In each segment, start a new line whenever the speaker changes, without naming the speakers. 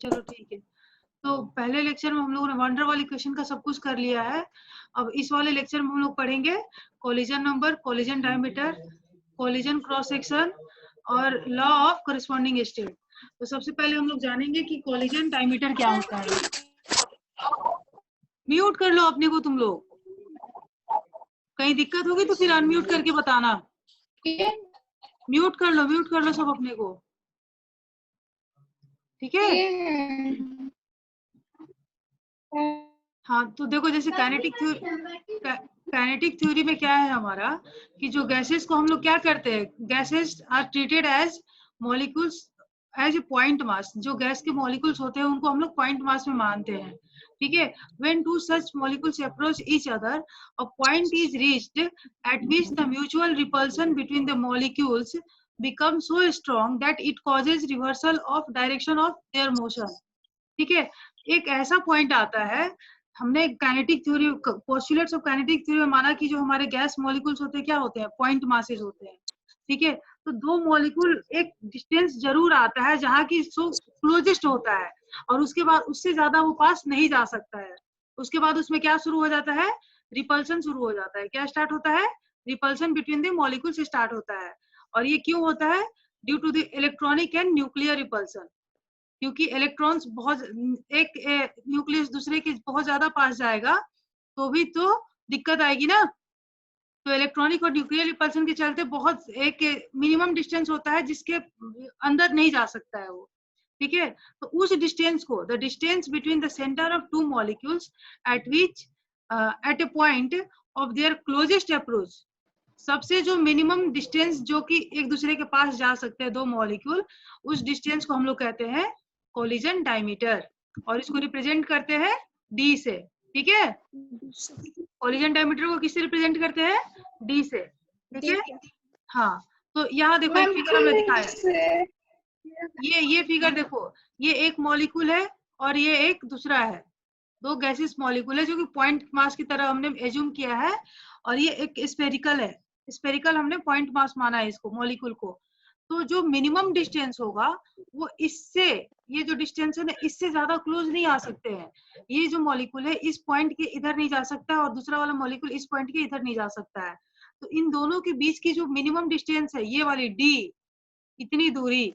चलो ठीक है। तो पहले लेक्चर में हम लोगों ने वंडर वाली क्वेश्चन का सब कुछ कर लिया है। अब इस वाले लेक्चर में हम लोग पढ़ेंगे collision number, collision diameter, collision cross section और लॉ ऑफ करस्पॉन्डिंग स्टेट। तो सबसे पहले हम लोग जानेंगे कि कोलिजन डायमीटर क्या होता है। म्यूट कर लो अपने को तुम लोग, कहीं दिक्कत होगी तो फिर अनम्यूट करके बताना। म्यूट कर लो सब अपने को, ठीक है। हाँ तो देखो, जैसे काइनेटिक थ्योरी में क्या है हमारा कि जो गैसेस को हम लोग क्या करते हैं, gases are treated as molecules as a point mass. जो गैस के मॉलिक्यूल्स होते हैं उनको हम लोग पॉइंट मास में मानते हैं, ठीक है। When two such molecules approach each other, a point is reached at which the mutual repulsion between the molecules become so strong that it causes reversal of direction of their motion, ठीक है। एक ऐसा point आता है, हमने kinetic theory, postulates of kinetic theory में माना कि जो हमारे गैस मॉलिक्यूल्स होते हैं क्या होते हैं, पॉइंट मासेस होते हैं, ठीक है। तो दो मॉलिक्यूल एक डिस्टेंस जरूर आता है जहां की सो क्लोजेस्ट होता है, और उसके बाद उससे ज्यादा वो पास नहीं जा सकता है। उसके बाद उसमें क्या शुरू हो जाता है, रिपल्सन शुरू हो जाता है। क्या स्टार्ट होता है, repulsion between the molecules start होता है। और ये क्यों होता है, due to the electronic and nuclear repulsion, क्योंकि इलेक्ट्रॉन्स बहुत एक न्यूक्लियस दूसरे के बहुत ज्यादा पास जाएगा तो भी तो दिक्कत आएगी ना। तो इलेक्ट्रॉनिक और न्यूक्लियर रिपल्सन के चलते बहुत एक मिनिमम डिस्टेंस होता है जिसके अंदर नहीं जा सकता है वो, ठीक है। तो उस डिस्टेंस को, the distance between the centre of two molecules at which at a point of their closest approach, सबसे जो मिनिमम डिस्टेंस जो कि एक दूसरे के पास जा सकते हैं दो मॉलिक्यूल, उस डिस्टेंस को हम लोग कहते हैं कोलिजन डायमीटर, और इसको रिप्रेजेंट करते हैं डी से, ठीक है। कोलिजन डायमीटर को किससे रिप्रेजेंट करते हैं, डी से, ठीक है। हाँ तो यहाँ देखो एक फिगर हमने दिखाया, ये फिगर देखो, ये एक मॉलिक्यूल है और ये एक दूसरा है, दो गैसेस मॉलिक्यूल है जो कि पॉइंट मास की तरह हमने एज्यूम किया है, और ये एक स्फेरिकल है, स्फेरिकल हमने पॉइंट मास माना है इसको, मॉलिक्यूल को। तो जो मिनिमम डिस्टेंस होगा वो इससे, ये जो डिस्टेंस है ना, इससे ज्यादा क्लोज नहीं आ सकते हैं। ये जो मॉलिक्यूल है इस पॉइंट के इधर नहीं जा सकता और दूसरा वाला मॉलिक्यूल इस पॉइंट के इधर नहीं जा सकता है। तो इन दोनों के बीच की जो मिनिमम डिस्टेंस है, ये वाली डी, इतनी दूरी,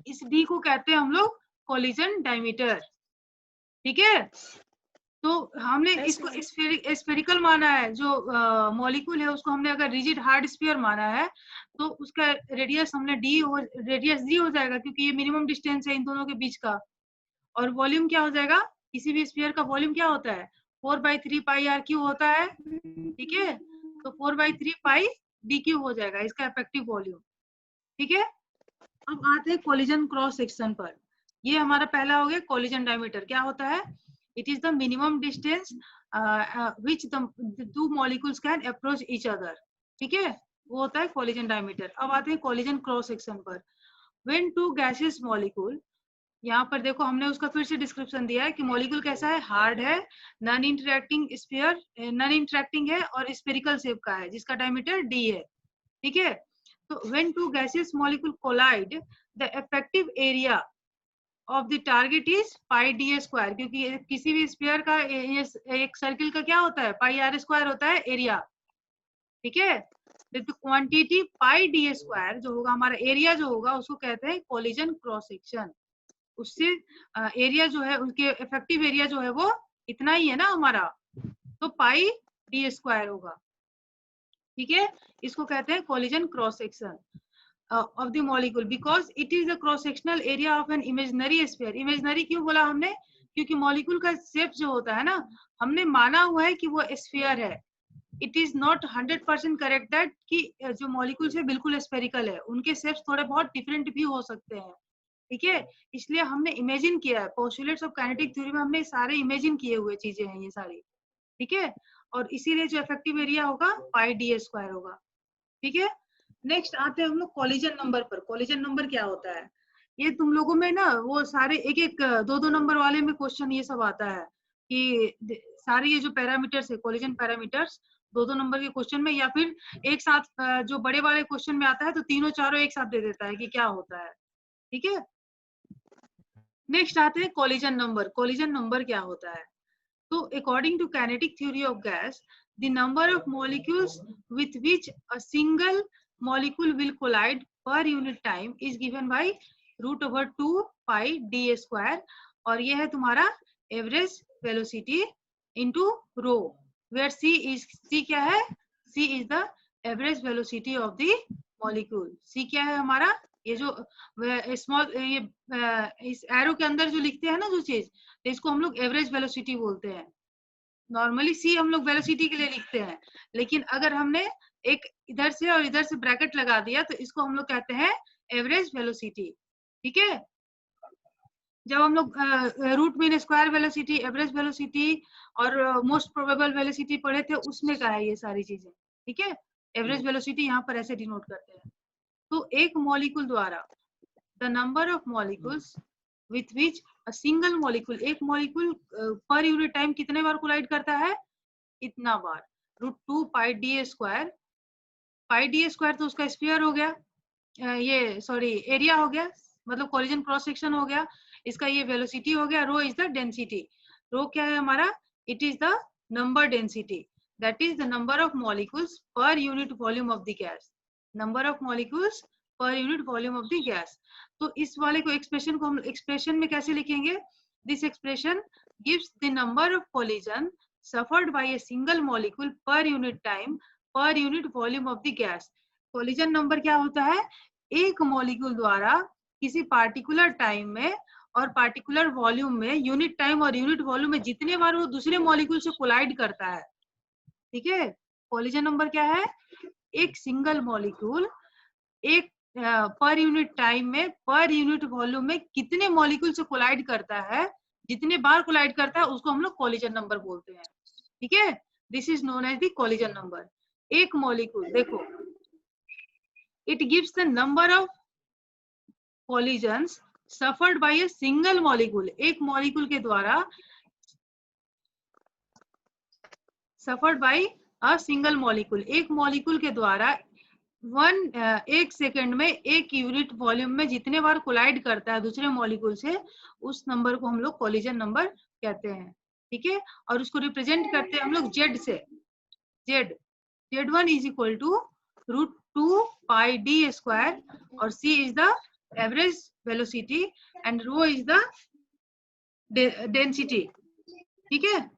इस डी को कहते हैं हम लोग कोलिजन डायमीटर, ठीक है। तो हमने इसको स्फेरिकल माना है, जो मॉलिक्यूल है उसको हमने अगर रिजिड हार्ड स्फीयर माना है तो उसका रेडियस हमने रेडियस डी हो जाएगा, क्योंकि ये मिनिमम डिस्टेंस है इन दोनों के बीच का। और वॉल्यूम क्या हो जाएगा, किसी भी स्फीयर का वॉल्यूम क्या होता है, 4/3 पाई आर क्यू होता है, ठीक है। तो 4/3 पाई डी क्यू हो जाएगा इसका इफेक्टिव वॉल्यूम, ठीक है। अब आते हैं कोलिजन क्रॉस सेक्शन पर। ये हमारा पहला हो गया कोलिजन डायमीटर। क्या होता है, it is the minimum distance which the two molecules can approach each other, ठीक है, वो होता है कोलिजन डायमीटर। अब आते हैं कोलिजन क्रॉस सेक्शन पर। व्हेन टू गैसेस मॉलिक्यूल, यहाँ पर देखो हमने उसका फिर से डिस्क्रिप्शन दिया है कि मॉलिक्यूल कैसा है, हार्ड है, non interacting sphere, non interacting है और स्फेरिकल शेप का है जिसका डायमीटर डी है, ठीक है। So when two gaseous molecule collide, the effective area of the target is pi d square, क्योंकि किसी भी स्फीयर का एक सर्किल का क्या होता है, पाई आर स्क्वायर होता है एरिया, ठीक है। तो क्वांटिटी पाई डी स्क्वायर जो होगा, हमारा एरिया जो होगा उसको कहते हैं कोलिजन क्रॉस सेक्शन। उससे एरिया जो है, उसके इफेक्टिव एरिया जो है वो इतना ही है ना हमारा, तो पाई डी स्क्वायर होगा, ठीक है। इसको कहते हैं collision cross section of the molecule because it is the cross sectional area of an imaginary sphere। imaginary क्यों बोला हमने, क्योंकि मॉलिक्यूल का शेप जो होता है ना, हमने माना हुआ है कि वो स्फीयर है। It is not 100% correct that कि जो मॉलिक्यूल्स है बिल्कुल स्फेरिकल है, उनके शेप्स थोड़े बहुत डिफरेंट भी हो सकते हैं, ठीक है। इसलिए हमने इमेजिन किया है, पोस्टुलेट्स ऑफ काइनेटिक थ्योरी में हमने सारे इमेजिन किए हुए चीजें हैं ये सारी, ठीक है। और इसीलिए जो इफेक्टिव एरिया होगा पाई डी स्क्वायर होगा, ठीक है। नेक्स्ट आते हैं हम लोग कोलिजन नंबर पर। कोलिजन नंबर क्या होता है, ये तुम लोगों में ना वो सारे एक एक दो दो नंबर वाले में क्वेश्चन ये सब आता है कि सारे ये जो पैरामीटर्स है, कोलिजन पैरामीटर्स, दो दो नंबर के क्वेश्चन में, या फिर एक साथ जो बड़े वाले क्वेश्चन में आता है तो तीनों चारों एक साथ दे देता है कि क्या होता है, ठीक है। नेक्स्ट आते हैं कोलिजन नंबर। कोलिजन नंबर क्या होता है? तो according to kinetic theory of gas, the number of molecules with which a single molecule will collide per unit time is given by √2 pi d square, और ये है तुम्हारा average velocity into rho, where c क्या है? c is the average velocity of the molecule. c क्या है हमारा? ये जो स्मॉल ये इस एरो के अंदर जो लिखते हैं ना जो चीज, तो इसको हम लोग एवरेज वेलोसिटी बोलते हैं। नॉर्मली सी हम लोग वेलोसिटी के लिए लिखते हैं, लेकिन अगर हमने एक इधर से और इधर से ब्रैकेट लगा दिया तो इसको हम लोग कहते हैं एवरेज वेलोसिटी। ठीक है, जब हम लोग root mean square velocity, average velocity और मोस्ट प्रोबेबल वेलोसिटी पढ़े थे, उसमें का है ये सारी चीजें। ठीक है, एवरेज वेलोसिटी यहाँ पर ऐसे डिनोट करते हैं। तो एक मॉलिक्यूल द्वारा the number of molecules with which a single molecule, एक मॉलिक्यूल पर यूनिट टाइम कितने बार कोलाइड करता है? इतना बार। √2 पाई डी स्क्वायर, पाई डी स्क्वायर तो उसका स्फीयर हो गया, ये सॉरी एरिया हो गया, मतलब कोलिजन क्रॉस सेक्शन हो गया, इसका ये वेलोसिटी हो गया, रो इज द डेंसिटी। रो क्या है हमारा? It is the number density, that is the number of molecules per unit volume of the gas, number of molecules per unit volume of the gas. तो इस वाले को एक्सप्रेशन को हम एक्सप्रेशन में कैसे लिखेंगे? This expression gives the number of collision suffered by a single molecule per unit time per unit volume of the gas। Collision number क्या होता है? एक मॉलिक्यूल द्वारा किसी पार्टिकुलर टाइम में और पार्टिकुलर वॉल्यूम में, यूनिट टाइम और यूनिट वॉल्यूम में जितने बार वो दूसरे मॉलिक्यूल से कोलाइड करता है। ठीक है, कोलिजन नंबर क्या है? एक सिंगल मॉलिक्यूल एक पर यूनिट टाइम में पर यूनिट वॉल्यूम में कितने मॉलिक्यूल से कोलाइड करता है, जितने बार कोलाइड करता है, उसको हम लोग कोलिजन नंबर बोलते हैं। ठीक है, this is known as the collision number. एक मॉलिक्यूल देखो, it gives the number of collisions suffered by a single molecule, एक मॉलिक्यूल के द्वारा suffered by a single molecule, एक मॉलिक्यूल के द्वारा एक सेकंड में एक यूनिट वॉल्यूम में जितने बार कोलाइड करता है दूसरे मॉलिक्यूल से, उस नंबर को हम लोग कोलिजन नंबर कहते हैं। ठीक है, और उसको रिप्रेजेंट करते हैं हम लोग जेड से। Z, Z1 is equal to √2 pi D square, और c is the average velocity and rho is the density. ठीक है,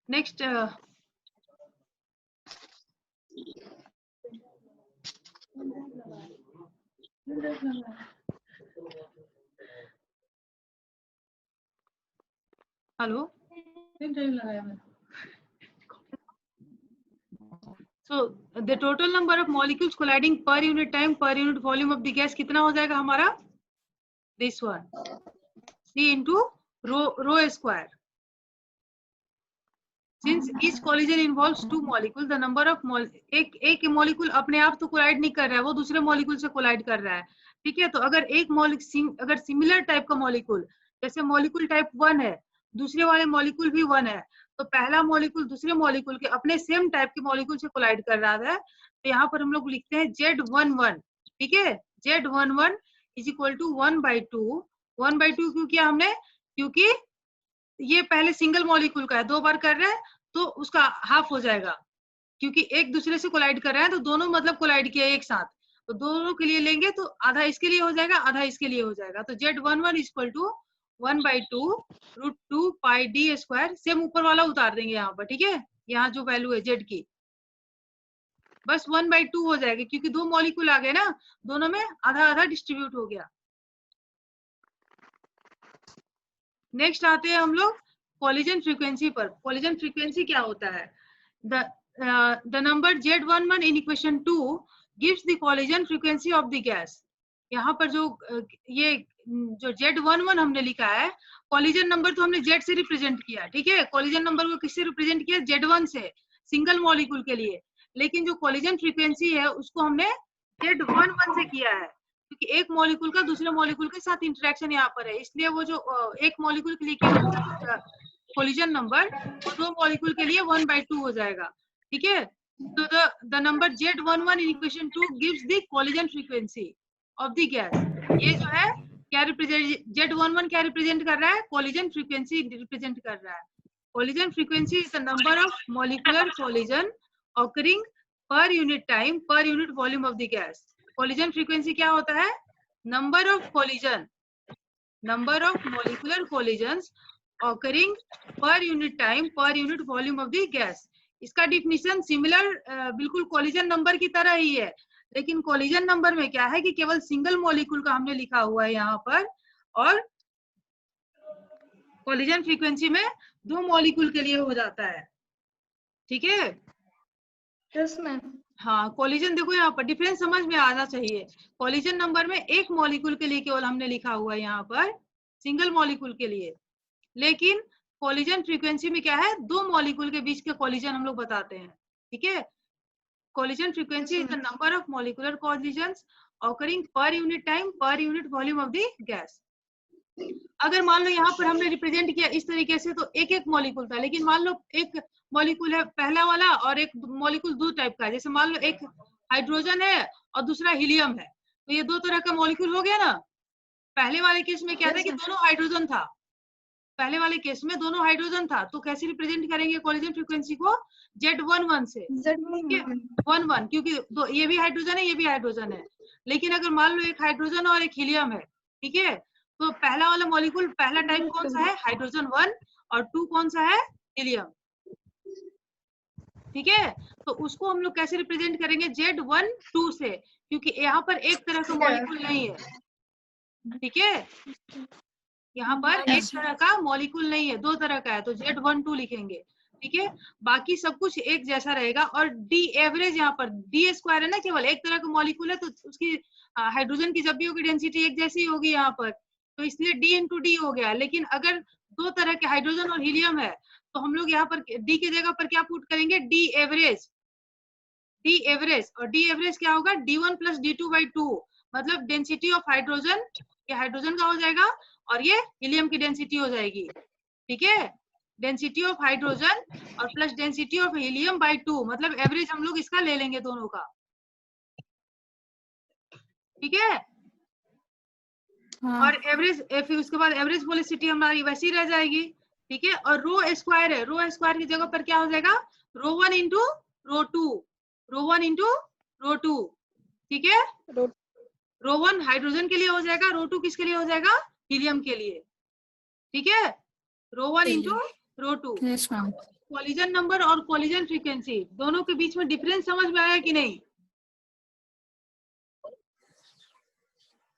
next hello, so the total number of molecules colliding per unit time per unit volume of the gas कितना हो जाएगा हमारा? this one, c into rho square, since each collision involves two molecules, the number of एक molecule अपने आप तो collide नहीं कर रहा है, वो दूसरे molecule से कोलाइड कर रहा है। ठीक है, तो अगर एक अगर सिमिलर टाइप का मॉलिक्यूल, जैसे मॉलिक्यूल टाइप 1 है, दूसरे वाले मॉलिक्यूल भी 1 है, तो पहला मॉलिक्यूल दूसरे मॉलिक्यूल के अपने सेम टाइप के मॉलिक्यूल से कोलाइड कर रहा है, तो यहाँ पर हम लोग लिखते हैं Z11। ठीक है, Z11 इज इक्वल टू 1/2। 1/2 क्यों किया हमने? क्योंकि ये पहले सिंगल मॉलिक्यूल का है, 2 बार कर रहा है तो उसका हाफ हो जाएगा, क्योंकि एक दूसरे से कोलाइड कर रहा है तो दोनों मतलब कोलाइड किया एक साथ, तो दोनों के लिए लेंगे तो आधा इसके लिए हो जाएगा, आधा इसके लिए हो जाएगा। तो Z11 is equal to 1/2 √2 pi D square, same ऊपर वाला उतार देंगे यहाँ पर। ठीक है, यहाँ जो वैल्यू है जेड की, बस 1/2 हो जाएगा, क्योंकि दो मॉलिक्यूल आ गए ना, दोनों में आधा आधा डिस्ट्रीब्यूट हो गया। नेक्स्ट आते हैं हम लोग कोलिजन फ्रीक्वेंसी पर। कोलिजन फ्रीक्वेंसी क्या होता है? the number Z11 in equation 2 gives the collision frequency of the gas। यहाँ पर जो ये जो Z11 हमने लिखा है, कोलिजन नंबर तो हमने Z से रिप्रेजेंट किया। ठीक है, कोलिजन नंबर को किससे रिप्रेजेंट किया? Z1 से, सिंगल मॉलिक्यूल के लिए। लेकिन जो कोलिजन फ्रीक्वेंसी है उसको हमने Z11 से किया है, क्योंकि एक मॉलिक्यूल का दूसरे मॉलिक्यूल के साथ इंटरेक्शन यहाँ पर है, इसलिए वो जो एक मॉलिक्यूल के लिए कोलिजन नंबर, वो दो मॉलिक्यूल के लिए 1/2 हो जाएगा। ठीक है, तो the number Z11 in equation 2 gives the collision frequency। Of the gas. ये जो है क्या रिप्रेजेंट, Z11 क्या रिप्रेजेंट कर रहा है, कोलिजन फ्रीक्वेंसी रिप्रेजेंट कर रहा है। Collision frequency is the number of molecular collision occurring per unit time per unit volume of the gas. Collision frequency क्या होता है, number of collision, number of molecular collisions occurring per unit time per unit volume of the gas. इसका definition similar बिल्कुल collision number की तरह ही है, लेकिन collision number में क्या है कि केवल सिंगल मॉलिक्यूल का हमने लिखा हुआ है यहाँ पर, और कोलिजन फ्रीक्वेंसी में 2 मॉलिक्यूल के लिए हो जाता है। ठीक है,
यस मैम।
हाँ, कोलिजन देखो यहाँ पर डिफरेंस समझ में आना चाहिए। कोलिजन नंबर में एक मॉलिक्यूल के लिए केवल हमने लिखा हुआ है यहाँ पर, सिंगल मॉलिक्यूल के लिए, लेकिन कोलिजन फ्रीक्वेंसी में क्या है, 2 मॉलिक्यूल के बीच के कोलिजन हम लोग बताते हैं। ठीक है, collision frequency is the number of molecular collisions occurring per unit time per unit volume of the gas. अगर मान लो यहाँ पर हमने रिप्रेजेंट किया इस तरीके से, तो एक एक मॉलिक्यूल था, लेकिन मान लो एक मॉलिक्यूल है पहला वाला और एक मॉलिक्यूल दो टाइप का है, जैसे मान लो एक हाइड्रोजन है और दूसरा हीलियम है, तो ये 2 तरह का मॉलिक्यूल हो गया ना। पहले वाले केस में क्या था कि दोनों हाइड्रोजन था, पहले वाले केस में दोनों हाइड्रोजन था, तो कैसे रिप्रेजेंट करेंगे कोलिजन फ्रीक्वेंसी को, Z11 से। ठीक है, 11 क्योंकि ये भी हाइड्रोजन है, ये भी हाइड्रोजन है। लेकिन अगर मान लो एक हाइड्रोजन और एक हीलियम है, ठीक है, तो पहला वाला मॉलिक्यूल पहला टाइप कौन सा है, हाइड्रोजन 1, और 2 कौन सा है, हीलियम। ठीक है, तो उसको हम लोग कैसे रिप्रेजेंट करेंगे, Z12 से, क्योंकि यहाँ पर एक तरह का मॉलिक्यूल नहीं है। ठीक है, यहाँ पर एक तरह का मॉलिक्यूल नहीं है, 2 तरह का है, तो Z12 लिखेंगे। ठीक है, बाकी सब कुछ एक जैसा रहेगा। और डी एवरेज, यहाँ पर डी स्क्वायर है ना, केवल एक तरह का मॉलिक्यूल है, तो उसकी हाइड्रोजन की जब भी होगी डेंसिटी एक जैसी होगी यहाँ पर, तो इसलिए D इंटू डी हो गया। लेकिन अगर 2 तरह के हाइड्रोजन और हीलियम है, तो हम लोग यहाँ पर डी की जगह पर क्या पुट करेंगे, डी एवरेज। डी एवरेज, और डी एवरेज क्या होगा, D1 प्लस D2/2, मतलब डेंसिटी ऑफ हाइड्रोजन, ये हाइड्रोजन का हो जाएगा और ये हीलियम की डेंसिटी हो जाएगी। ठीक है, डेंसिटी ऑफ हाइड्रोजन और plus density of helium by 2, मतलब एवरेज हम लोग इसका ले लेंगे दोनों का। ठीक है,
हाँ।
और एवरेज, फिर उसके बाद एवरेज वेलोसिटी हमारी वैसी रह जाएगी। ठीक है, और रो स्क्वायर है, रो स्क्वायर की जगह पर क्या हो जाएगा, रो1 इंटू रो2, रो1 इंटू रो2। ठीक है, रो1 हाइड्रोजन के लिए हो जाएगा, रो2 किसके लिए हो जाएगा, हीलियम के लिए। ठीक है, रो1 इंटू रो2।
Yes ma'am.
कोलिजन नंबर और कोलिजन फ्रीक्वेंसी दोनों के बीच में डिफरेंस समझ में आया कि नहीं,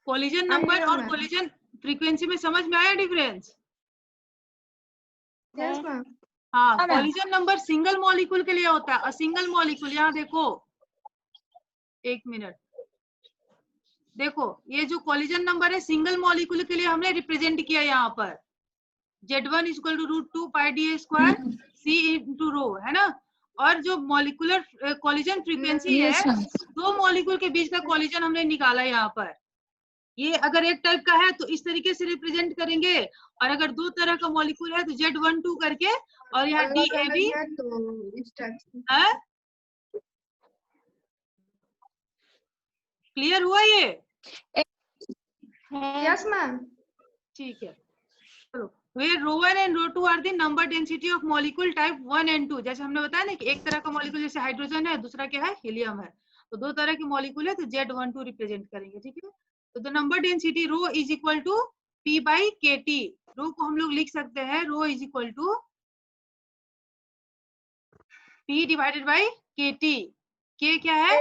कोलिजन नंबर और कोलिजन फ्रीक्वेंसी में समझ में आया डिफरेंस।
Yes ma'am.
हाँ, कोलिजन नंबर सिंगल मॉलिक्यूल के लिए होता है, और सिंगल मॉलिक्यूल, यहाँ देखो 1 मिनट, देखो ये जो कोलिजन नंबर है सिंगल मॉलिक्यूल के लिए हमने रिप्रेजेंट किया यहाँ पर, Z1 equal to √2 pi D square C into rho, है ना। और जो मॉलिक्यूलर कोलिजन फ्रीक्वेंसी है, 2 मॉलिक्यूल के बीच का कोलिजन हमने निकाला यहाँ पर। ये अगर एक टाइप का है तो इस तरीके से रिप्रेजेंट करेंगे, और अगर 2 तरह का मॉलिक्यूल है तो Z12 करके, और यहाँ DAB है। क्लियर हुआ ये,
यस मैम।
ठीक है, चलो। Where ρ1 and ρ2 are the number density of molecule type 1 and 2, जैसे हमने बताया ना कि एक तरह का मॉलिक्यूल जैसे हाइड्रोजन है, दूसरा क्या है, हीलियम है, तो 2 तरह के मॉलिक्यूल है, तो Z12 रिप्रेजेंट करेंगे। ठीक है, तो the number density rho is equal to P/kT। Rho को हम लोग लिख सकते हैं, rho is equal to P divided by KT। K क्या है,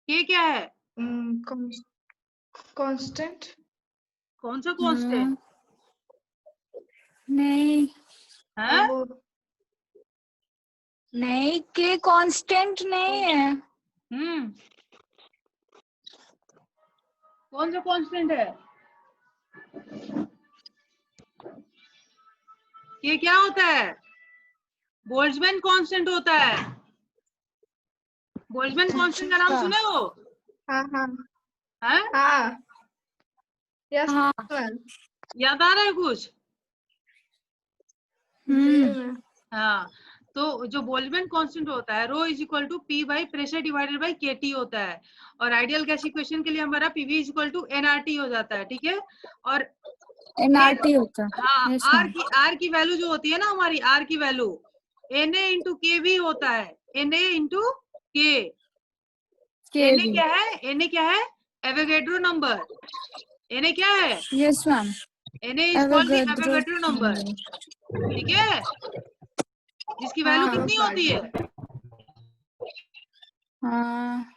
K क्या है,
कांस्टेंट।
कौन सा कांस्टेंट
नहीं
है,
नहीं, के कांस्टेंट नहीं है।
कौन सा कांस्टेंट है, ये क्या होता है, बोल्ट्जमैन कांस्टेंट होता है। बोल्ट्जमैन कांस्टेंट का नाम सुने हो,
हाँ हाँ
हैं?
हाँ। Yes ma'am.
याद आ रहा है कुछ, हाँ, तो जो बोल्ट्जमैन कांस्टेंट होता है rho is equal to P by pressure divided by K T होता है, और आइडियल गैस इक्वेशन के लिए हमारा PV is equal to NRT हो जाता है, ठीक है। और
एनआरटी होता है।
हाँ,
यस
आर
मैम।
की वैल्यू जो होती है ना हमारी, आर की वैल्यू Na इंटू के भी होता है, Na इंटू के। Na क्या है, Na क्या है, एवोगैड्रो नंबर। Na क्या है,
yes ma'am.
Na is called the Avogadro number, ठीक है, जिसकी वैल्यू कितनी होती है,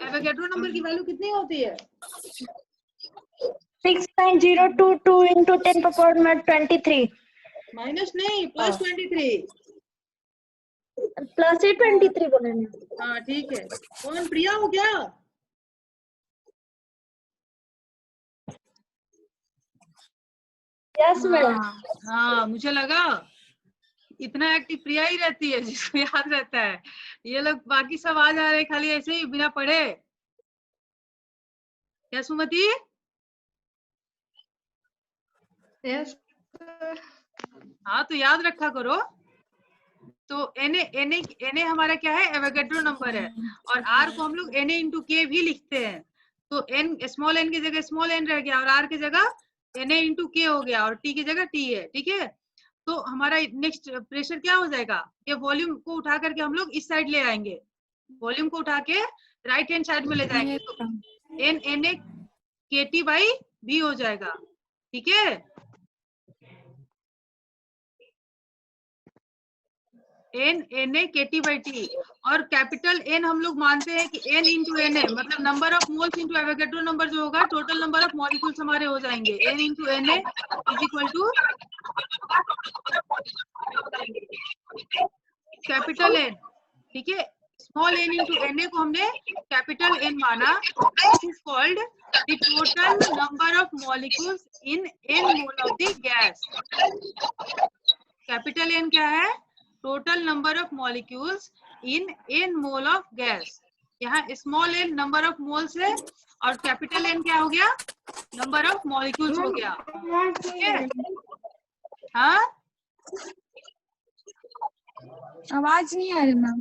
एवोगैड्रो नंबर की वैल्यू कितनी होती है,
6.022 into 10 to the power 23
minus नहीं प्लस 23।
प्लस 23 बोले ना।
हाँ ठीक है, कौन प्रिया हो क्या?
Yes madam.
हाँ मुझे लगा इतना एक्टिव प्रिया ही रहती है जिसको याद रहता है, ये लोग बाकी सब आ जा रहे खाली ऐसे ही बिना पढ़े। क्या सुमति?
यस।
हाँ तो याद रखा करो। तो Na हमारा क्या है, एवोगैड्रो नंबर है, और R को हम लोग Na इंटू के भी लिखते हैं। तो n स्मॉल n की जगह स्मॉल n रह गया, और R की जगह Na इंटू के हो गया, और T की जगह T है, ठीक है। तो हमारा नेक्स्ट प्रेशर क्या हो जाएगा, ये वॉल्यूम को उठा करके हम लोग इस साइड ले आएंगे, वॉल्यूम को उठा के राइट हैंड साइड में ले जाएंगे, तो Na KT बाई V हो जाएगा, ठीक है। Na KT बाई T, और कैपिटल N हम लोग मानते हैं कि N इंटू Na मतलब number of moles into Avogadro number जो होगा, टोटल नंबर ऑफ मॉलिक्यूल्स हमारे हो जाएंगे, N into Na is equal to capital N, ठीक है। स्मॉल n इंटू Na को हमने कैपिटल N माना, this is called the total number of molecules in n mole of the gas. Capital N क्या है, total number of molecules in n mole of gas. यहाँ small n number of moles है, और capital N क्या हो गया, number of molecules हो गया, ठीक है। हाँ
आवाज नहीं आ रही मैम।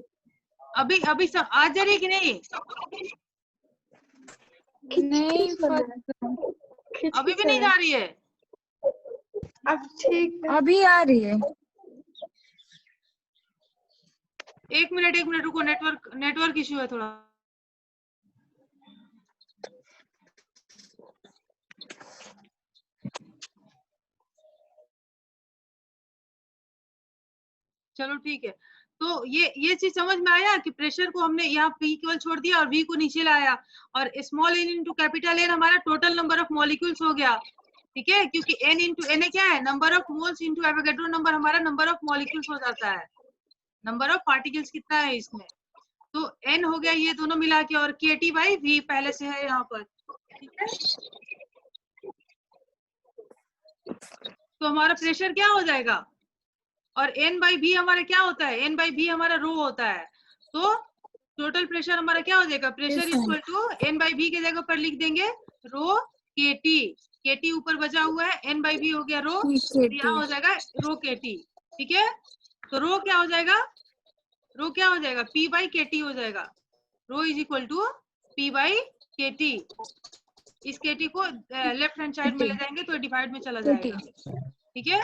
अभी सब आ जा रही है कि नहीं?
नहीं
अभी भी नहीं जा रही है?
अब ठीक है। अभी आ रही है।
एक मिनट रुको, नेटवर्क इश्यू है थोड़ा। चलो ठीक है, तो ये चीज समझ में आया कि प्रेशर को हमने यहाँ P केवल छोड़ दिया और V को नीचे लाया, और small n into capital N हमारा टोटल नंबर ऑफ मॉलिक्यूल्स हो गया, ठीक है, क्योंकि n इंटू Na क्या है, number of moles into Avogadro number हमारा नंबर ऑफ मॉलिक्यूल्स हो जाता है, नंबर ऑफ पार्टिकल्स कितना है इसमें। तो n हो गया ये दोनों मिला के, और KT बाई V पहले से है यहाँ पर, ठीक है। तो हमारा प्रेशर क्या हो जाएगा, और n बाई भी हमारा क्या होता है, n बाई भी हमारा रो होता है, तो टोटल प्रेशर हमारा क्या हो जाएगा, pressure equal to n by भी के जगह पर लिख देंगे रो KT, KT ऊपर बचा हुआ है, n बाई भी हो गया रो, यहाँ हो जाएगा रो KT, ठीक है। तो रो क्या हो जाएगा, रो क्या हो जाएगा, P बाई KT हो जाएगा, rho is equal to P by KT। इस KT को लेफ्ट हैंड साइड में ले जाएंगे तो डिवाइड में चला जाएगा, ठीक है।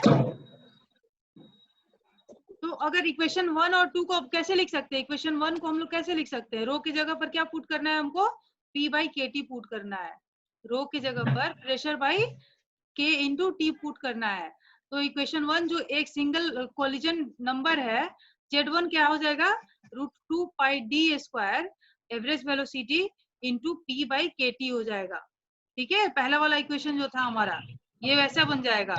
तो अगर इक्वेशन 1 और 2 को अब कैसे लिख सकते हैं, इक्वेशन 1 को हम लोग कैसे लिख सकते हैं, रो की जगह पर क्या पुट करना है हमको, P बाई KT पुट करना है, रो की जगह पर pressure by K into T put करना है। तो इक्वेशन 1 जो एक सिंगल कोलिजन नंबर है, Z1 क्या हो जाएगा, √2 पाई D square average velocity into P by KT हो जाएगा, ठीक है। पहला वाला इक्वेशन जो था हमारा ये वैसा बन जाएगा,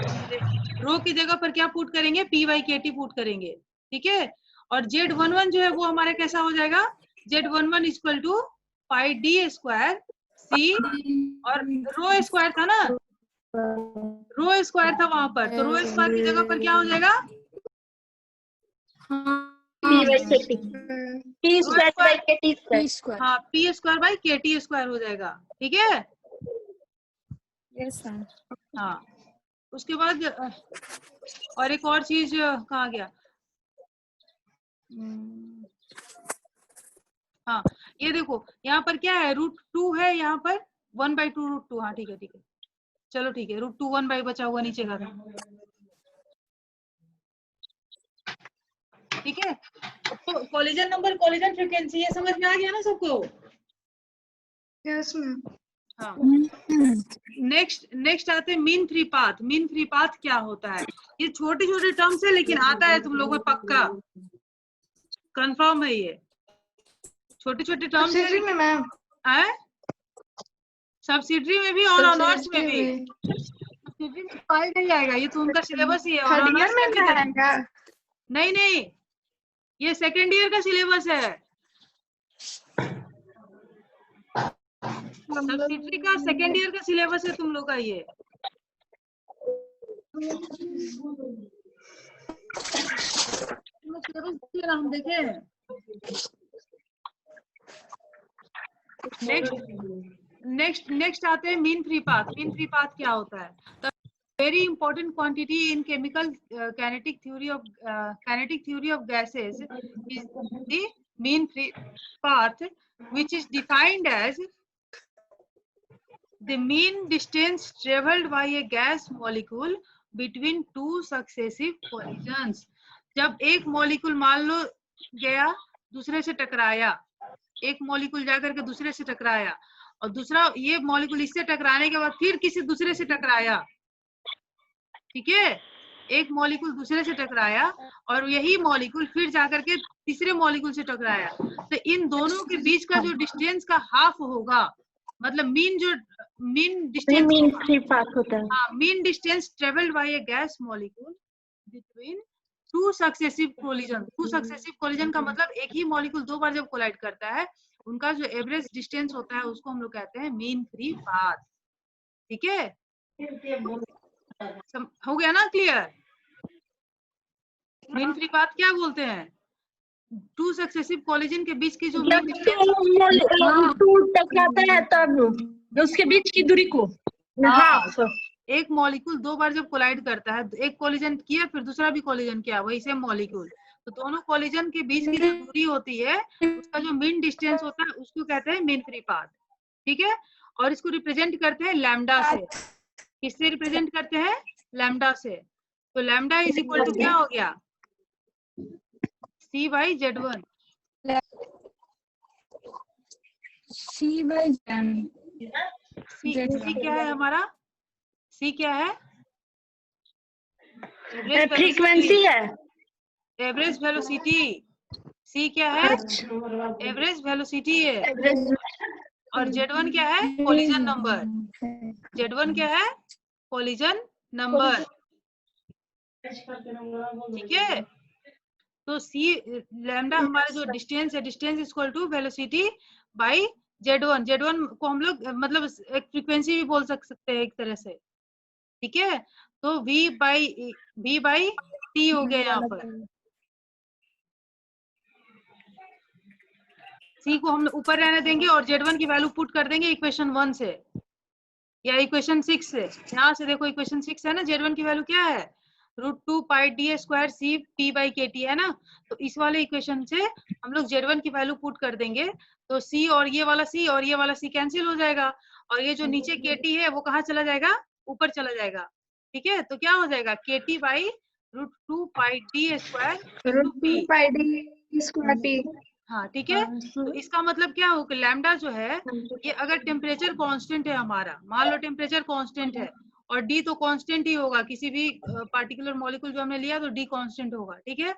रो की जगह पर क्या पुट करेंगे, P बाई KT पुट करेंगे, ठीक है। और Z11 जो है वो हमारा कैसा हो जाएगा, Z11 equal to pi D square C, और रो स्क्वायर था ना, रो स्क्वायर था वहां पर, तो रो स्क्वायर की जगह पर क्या हो जाएगा,
P by KT. T square by KT square.
हाँ P square by KT square हो जाएगा, ठीक है।
Yes ma'am.
हाँ उसके बाद और एक और चीज कहाँ गया, हाँ ये देखो यहाँ पर क्या है, √2 है, यहाँ पर 1/2 √2। हाँ ठीक है ठीक है, चलो ठीक है, √2 1 बचा हुआ नीचे का था, ठीक है। तो कॉलिजन नंबर, कॉलिजन फ्रीक्वेंसी, ये समझ में आ गया ना सबको?
Yes ma'am.
हाँ नेक्स्ट आते हैं mean free path. Mean free path क्या होता है? ये छोटे छोटे टर्म्स है लेकिन आता है तुम लोगों को पक्का, कंफर्म है ये, छोटे छोटे टर्म्स
सब्सिडरी में मैम,
सब्सिडरी में भी और ऑनर्स में भी। सब्सिडरी में पाई नहीं आएगा, ये तो उनका सिलेबस ही है। और
थर्ड ईयर
ऑनर्स
में
भी
आएगा।
नहीं नहीं, ये सेकेंड ईयर का सिलेबस है, सब्सिडरी का सेकेंड ईयर का सिलेबस है तुम लोग का ये। हम देखे नेक्स्ट आते हैं mean free path. Mean free path क्या होता है? The very important quantity in chemical kinetic theory of gases is the mean free path, which is defined as the mean distance traveled by a gas molecule between two successive collisions। जब एक molecule मान लो गया दूसरे से टकराया, एक molecule जाकर के दूसरे से टकराया, और दूसरा ये मॉलिक्यूल इससे टकराने के बाद फिर किसी दूसरे से टकराया, ठीक है, एक मॉलिक्यूल दूसरे से टकराया और यही मॉलिक्यूल फिर जाकर के तीसरे मॉलिक्यूल से टकराया, तो इन दोनों के बीच का जो डिस्टेंस का हाफ होगा, मतलब mean distance
mean free path होता है।
हाँ, mean distance travelled by A gas molecule between two successive collision. Two successive collision का मतलब एक ही मॉलिक्यूल दो बार जब कोलाइड करता है, उनका जो एवरेज डिस्टेंस होता है उसको हम लोग कहते हैं मीन फ्री पाथ, ठीक है। हो गया ना क्लियर? मीन फ्री पाथ क्या बोलते हैं? टू सक्सेसिव कोलिजन के बीच की जो
टकराता है तब उसके बीच की दूरी को, हाँ,
एक मॉलिक्यूल दो बार जब कोलाइड करता है, एक कोलिजन किया फिर दूसरा भी कोलिजन किया, वही सेम मॉलिक्यूल, तो दोनों कोलिजन के बीच की जो दूरी होती है उसका जो मीन डिस्टेंस होता है उसको कहते हैं मीन फ्री पाथ, ठीक है। और इसको रिप्रेजेंट करते हैं लैम्डा से। किससे रिप्रेजेंट करते हैं? लैम्डा से। तो लैम्डा इज इक्वल टू क्या हो गया? C/Z1। C क्या है हमारा? C क्या है?
फ्रीक्वेंसी है,
एवरेज वेलोसिटी। C क्या है? एवरेज वेलोसिटी है। और Z1 क्या है? Collision number. Z1 क्या है? कोलिजन नंबर, ठीक है। तो C लैम्डा हमारा जो डिस्टेंस है, distance equal to velocity by Z1। Z1 को हम लोग मतलब एक फ्रीक्वेंसी भी बोल सकते हैं एक तरह से, ठीक है। तो V बाई T हो गया यहाँ पर। C को हम ऊपर रहने देंगे और Z1 की वैल्यू पुट कर देंगे इक्वेशन 1 से या इक्वेशन 6 से। यहाँ से देखो इक्वेशन 6 है ना, Z1 की वैल्यू क्या है? √2 पाई d² C P/kT है ना। तो इस वाले इक्वेशन से हम लोग Z1 की वैल्यू पुट कर देंगे, तो C और ये वाला C और ये वाला C कैंसिल हो जाएगा, और ये जो नीचे KT है वो कहाँ चला जाएगा? ऊपर चला जाएगा, ठीक है। तो क्या हो जाएगा? KT by √2 pi d²P। हाँ ठीक है। तो इसका मतलब क्या हो कि लैम्डा जो है ये अगर टेम्परेचर कांस्टेंट है हमारा, मान लो टेम्परेचर कांस्टेंट है और डी तो कांस्टेंट ही होगा, किसी भी पार्टिकुलर मॉलिक्यूल जो हमने लिया तो डी कांस्टेंट होगा, ठीक है।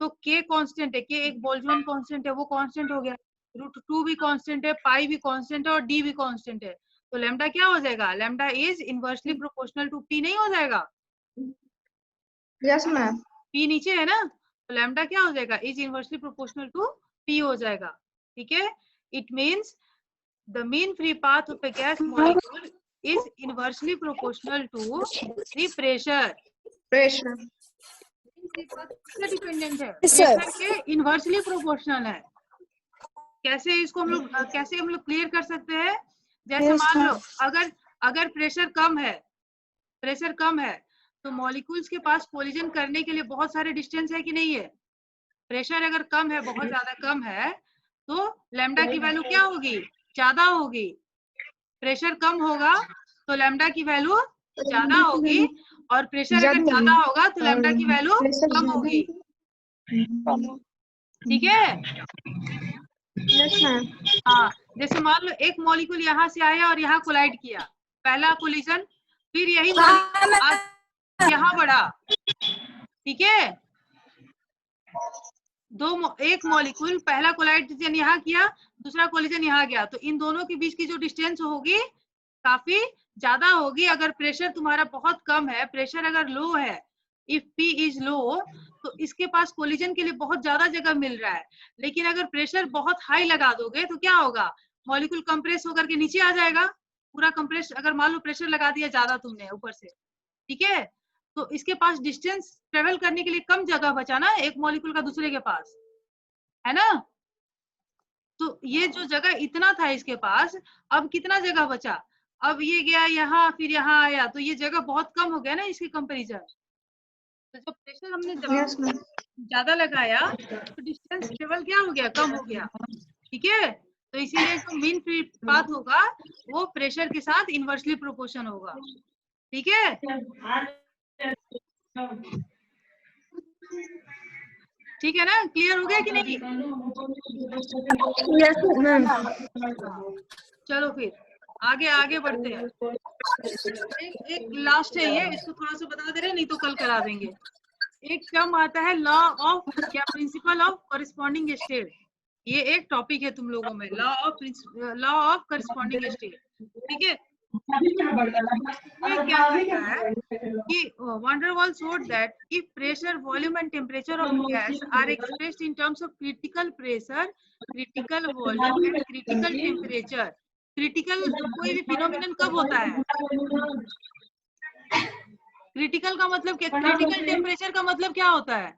तो के कांस्टेंट है, के एक बोल्ट्जमैन कांस्टेंट है, वो कांस्टेंट हो गया, √2 भी कांस्टेंट है, पाई भी कांस्टेंट है और डी भी कांस्टेंट है। तो लैम्डा क्या हो जाएगा? Lambda is inversely proportional to P, नहीं हो जाएगा?
Yes ma'am.
पी नीचे है ना, तो लैम्डा क्या हो जाएगा? Is inversely proportional to P हो जाएगा, ठीक है। It means the mean free path of a gas molecule is inversely proportional to the pressure।
Pressure
dependent है, प्रेशर के इनवर्सली प्रोपोर्शनल है। कैसे इसको हम लोग क्लियर कर सकते हैं? जैसे मान लो अगर प्रेशर कम है तो मॉलिक्यूल्स के पास कोलिजन करने के लिए बहुत सारे डिस्टेंस है कि नहीं है? प्रेशर अगर कम है, बहुत ज्यादा कम है, तो लैम्डा की वैल्यू क्या होगी? ज्यादा होगी। प्रेशर कम होगा तो लैम्डा की वैल्यू ज्यादा होगी, और प्रेशर अगर ज्यादा होगा तो लैम्डा की वैल्यू कम होगी। ठीक है? हाँ, जैसे मान लो एक मॉलिक्यूल यहाँ से आया और यहाँ कोलाइड किया, पहला कोलिजन, फिर यही मॉलिक्यूल यहाँ बढ़ा। ठीक है? एक मॉलिक्यूल पहला कोलाइजन यहाँ किया, दूसरा कोलिजन यहाँ गया, तो इन दोनों के बीच की जो डिस्टेंस होगी काफी ज्यादा होगी। अगर प्रेशर तुम्हारा बहुत कम है, प्रेशर अगर लो है, इफ P इज लो, तो इसके पास कोलिजन के लिए बहुत ज्यादा जगह मिल रहा है। लेकिन अगर प्रेशर बहुत हाई लगा दोगे तो क्या होगा? मॉलिक्यूल कंप्रेस होकर के नीचे आ जाएगा, पूरा कंप्रेस। अगर मान लो प्रेशर लगा दिया ज्यादा तुमने ऊपर से, ठीक है, तो इसके पास डिस्टेंस ट्रेवल करने के लिए कम जगह बचा ना, एक मॉलिक्यूल का दूसरे के पास, है ना? तो ये जो जगह इतना था इसके पास, अब कितना जगह बचा? अब ये गया यहाँ, फिर यहाँ आया, तो ये जगह बहुत कम हो गया ना इसके कंपैरिजन। तो जब प्रेशर हमने ज्यादा लगाया तो डिस्टेंस ट्रेवल क्या हो गया? कम हो गया। ठीक है? तो इसीलिए जो मीन फ्री पाथ होगा वो प्रेशर के साथ इनवर्सली प्रोपोर्शन होगा। ठीक है? ठीक है ना? क्लियर हो गया कि नहीं? चलो फिर आगे आगे बढ़ते हैं। एक लास्ट है ये, इसको थोड़ा सा बता दे रहे, नहीं तो कल करा देंगे। एक टर्म आता है लॉ ऑफ या प्रिंसिपल ऑफ कॉरेस्पॉन्डिंग स्टेट। ये एक टॉपिक है तुम लोगों में, लॉ ऑफ कॉरेस्पॉन्डिंग स्टेट। ठीक है? ये क्या होता है कि van der Waals showed that if pressure, volume and temperature of gas are expressed in terms of critical pressure, critical volume and critical temperature. Critical कोई भी फिनोमिनन कब होता है? क्रिटिकल का मतलब क्या? क्रिटिकल टेम्परेचर का मतलब क्या होता है?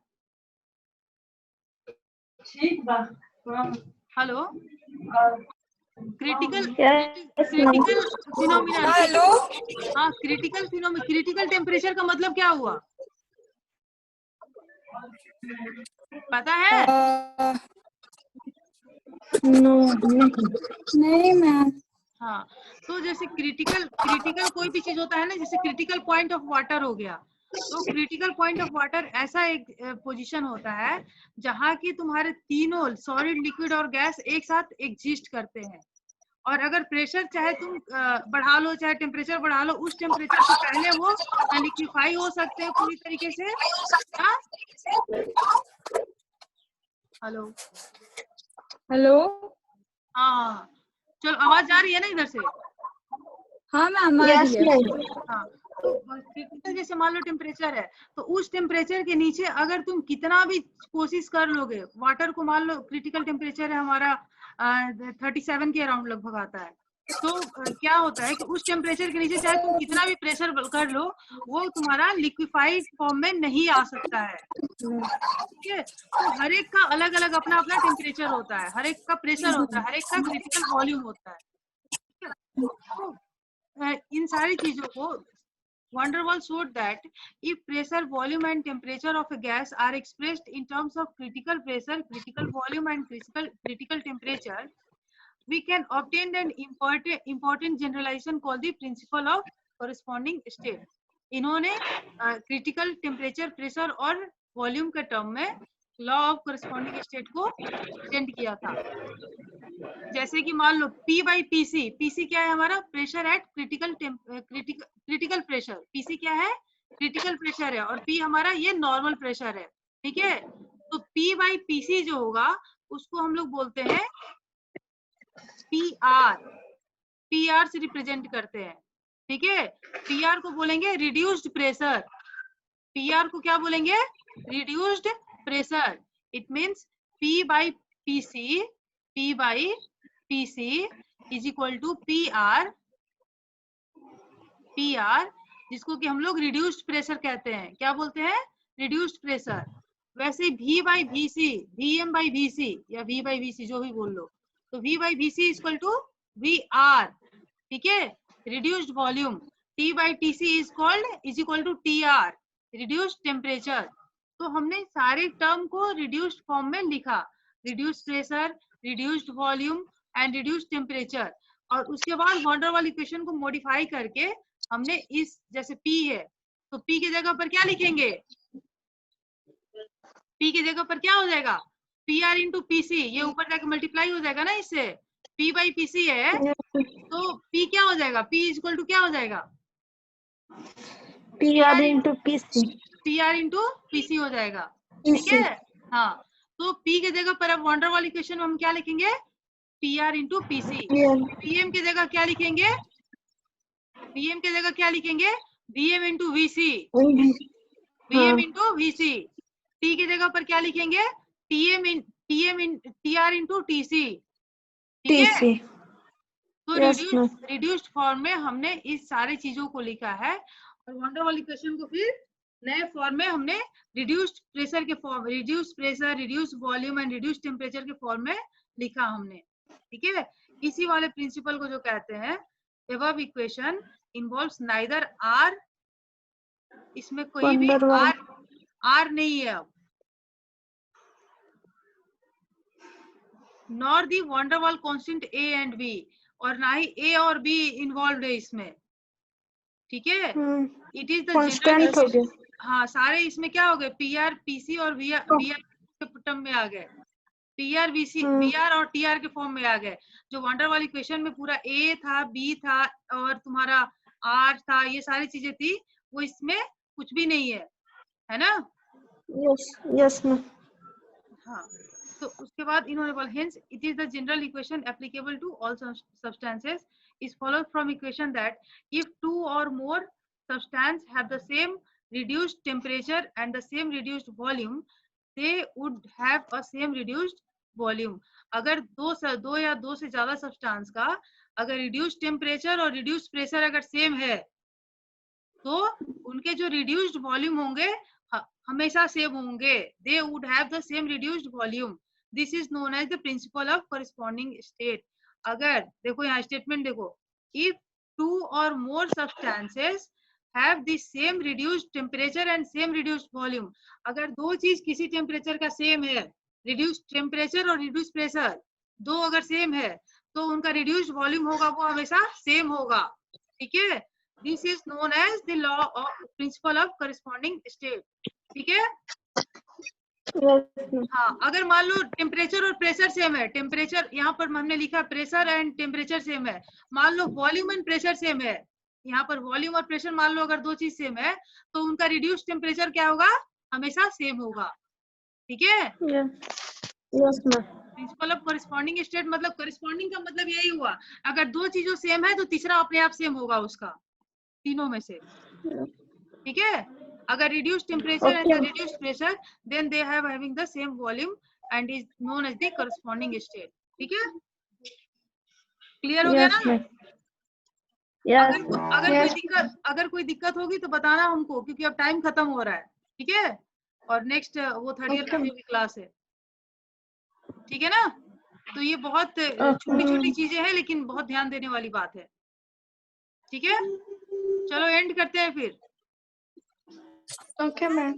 Hello, critical phenomenon.
हेलो,
हाँ, क्रिटिकल टेम्परेचर का मतलब क्या हुआ? पता है?
नहीं मैम।
हाँ, तो जैसे क्रिटिकल कोई भी चीज होता है ना, जैसे क्रिटिकल पॉइंट ऑफ वाटर हो गया, तो क्रिटिकल पॉइंट ऑफ वाटर ऐसा एक पोजीशन होता है जहाँ की तुम्हारे तीनों सॉलिड, लिक्विड और गैस एक साथ एग्जिस्ट करते हैं। और अगर प्रेशर चाहे तुम बढ़ा लो, चाहे टेम्परेचर बढ़ा लो, उस टेम्परेचर से पहले वो लिक्विफाई हो सकते हैं पूरी तरीके से। हेलो
हेलो,
हाँ, चलो, आवाज आ रही है ना इधर से?
हाँ मैम।
हाँ, तो क्रिटिकल जैसे मान लो टेम्परेचर है, तो उस टेम्परेचर के नीचे अगर तुम कितना भी कोशिश कर लोगे, वाटर को मान लो क्रिटिकल टेम्परेचर है हमारा 37 के अराउंड लगभग आता है, तो क्या होता है कि उस टेम्परेचर के नीचे चाहे तुम कितना भी प्रेशर कर लो, वो तुम्हारा लिक्विफाइड फॉर्म में नहीं आ सकता है। ठीक है? तो हर एक का अलग अलग अपना अपना टेम्परेचर होता है, हर एक का प्रेशर होता है, हर एक का क्रिटिकल वॉल्यूम होता है। तो इन सारी चीजों को van der Waals showed that if pressure, volume and temperature of a gas are expressed in terms of critical pressure, critical volume and critical temperature, we can obtain an important generalization called the principle of corresponding state. इन्होंने critical temperature, pressure और volume के term में law of corresponding state को present किया था। जैसे कि मान लो P by PC, PC क्या है हमारा? Pressure at critical pressure. PC क्या है? क्रिटिकल प्रेशर है, और P हमारा ये नॉर्मल प्रेशर है। ठीक है? तो P by PC जो होगा उसको हम लोग बोलते हैं PR से रिप्रेजेंट करते हैं। ठीक है? PR को बोलेंगे रिड्यूस्ड प्रेशर। PR को क्या बोलेंगे? Reduced pressure. It means P by PC is equal to PR, जिसको कि हम लोग रिड्यूस्ड प्रेशर कहते हैं। क्या बोलते हैं? Reduced pressure. वैसे V by VC, VM by VC या V by VC जो भी बोल लो, तो V by VC is equal to VR। ठीक है? Reduced volume. T by TC is equal to TR, reduced temperature. तो हमने सारे टर्म को रिड्यूस्ड फॉर्म में लिखा, reduced pressure, reduced volume and reduced temperature. और उसके बाद वॉन डेर वाल इक्वेशन को मॉडिफाई करके हमने इस, जैसे P है तो P की जगह पर क्या लिखेंगे, P की जगह पर क्या हो जाएगा, PR इंटू PC, ये ऊपर जाके मल्टीप्लाई हो जाएगा ना इससे, P बाई PC है तो P क्या हो जाएगा, P इक्वल टू क्या हो जाएगा,
PR into PC,
PR into PC हो जाएगा, ठीक है। हाँ, तो P के जगह पर अब वॉन डेर वाल इक्वेशन में हम क्या लिखेंगे, PR इंटू PC। PM की जगह क्या लिखेंगे, PM की जगह क्या लिखेंगे, VM into VC, VM into VC। T की जगह पर क्या लिखेंगे, TR इंटू TC, ठीक है। तो रिड्यूस्ड फॉर्म में हमने इस सारी चीजों को लिखा है, और वॉन डेर वाल इक्वेशन को फिर नए फॉर्म में हमने रिड्यूस्ड प्रेशर के form, reduced pressure, reduced volume and reduced temperature के फॉर्म में लिखा हमने, ठीक है। इसी वाले प्रिंसिपल को जो कहते हैं above equation involves neither R, इसमें कोई भी आर नहीं है अब, nor the van der Waal constant A and B, और ना ही A और B इन्वॉल्व है इसमें, ठीक है। इट इज द जनरल, हाँ सारे इसमें क्या हो गए, PR PC और VR के टर्म में आ गए, PR VC VR और TR के फॉर्म में आ गए। जो वॉन डेर वाल इक्वेशन में पूरा A था, B था और तुम्हारा R था, ये सारी चीजें थी, वो इसमें कुछ भी नहीं है ना।
Yes ma'am.
हाँ, तो उसके बाद इन्होंने बोला hence it is the general equation applicable to all substances is followed from equation that if two or more substance have the same reduced temperature and the same reduced volume, they would have a same reduced volume। अगर दो या दो से ज्यादा substance का अगर reduced temperature और reduced pressure अगर सेम है तो उनके जो रिड्यूस्ड वॉल्यूम होंगे हमेशा सेम होंगे, they would have the same reduced volume। This is known as the principle of corresponding state। अगर देखो यहाँ स्टेटमेंट देखो, if two or more substances have the same reduced temperature and same reduced volume, अगर दो चीज किसी temperature का same है, रिड्यूस्ड टेम्परेचर और रिड्यूस्ड प्रेशर दो अगर सेम है तो उनका रिड्यूस्ड वॉल्यूम होगा वो हमेशा सेम होगा, ठीक है। This is known as the law of principle of corresponding state, ठीक है। हाँ, अगर मान लो टेम्परेचर और प्रेशर सेम है, टेम्परेचर यहाँ पर हमने लिखा प्रेशर एंड टेम्परेचर सेम है, मान low volume and pressure same है, यहाँ पर वॉल्यूम और प्रेशर मान लो अगर दो चीज सेम है तो उनका रिड्यूस्ड टेम्परेचर क्या होगा, हमेशा सेम होगा, ठीक है। प्रिंसिपल ऑफ कॉरेस्पॉन्डिंग स्टेट मतलब कॉरेस्पॉन्डिंग का मतलब यही हुआ, अगर दो चीजों सेम है तो तीसरा अपने आप सेम होगा उसका, तीनों में से, ठीक है। अगर reduced temperature and the reduced pressure then they have having the same volume and is known as the corresponding state, ठीक है। क्लियर हो गया ना। अगर कोई दिक्कत होगी तो बताना हमको, क्योंकि अब टाइम खत्म हो रहा है, ठीक है। और नेक्स्ट वो थर्ड ईयर की क्लास है, ठीक है ना। तो ये बहुत छोटी छोटी चीजें हैं लेकिन बहुत ध्यान देने वाली बात है, ठीक है। चलो एंड करते हैं फिर।
Okay ma'am.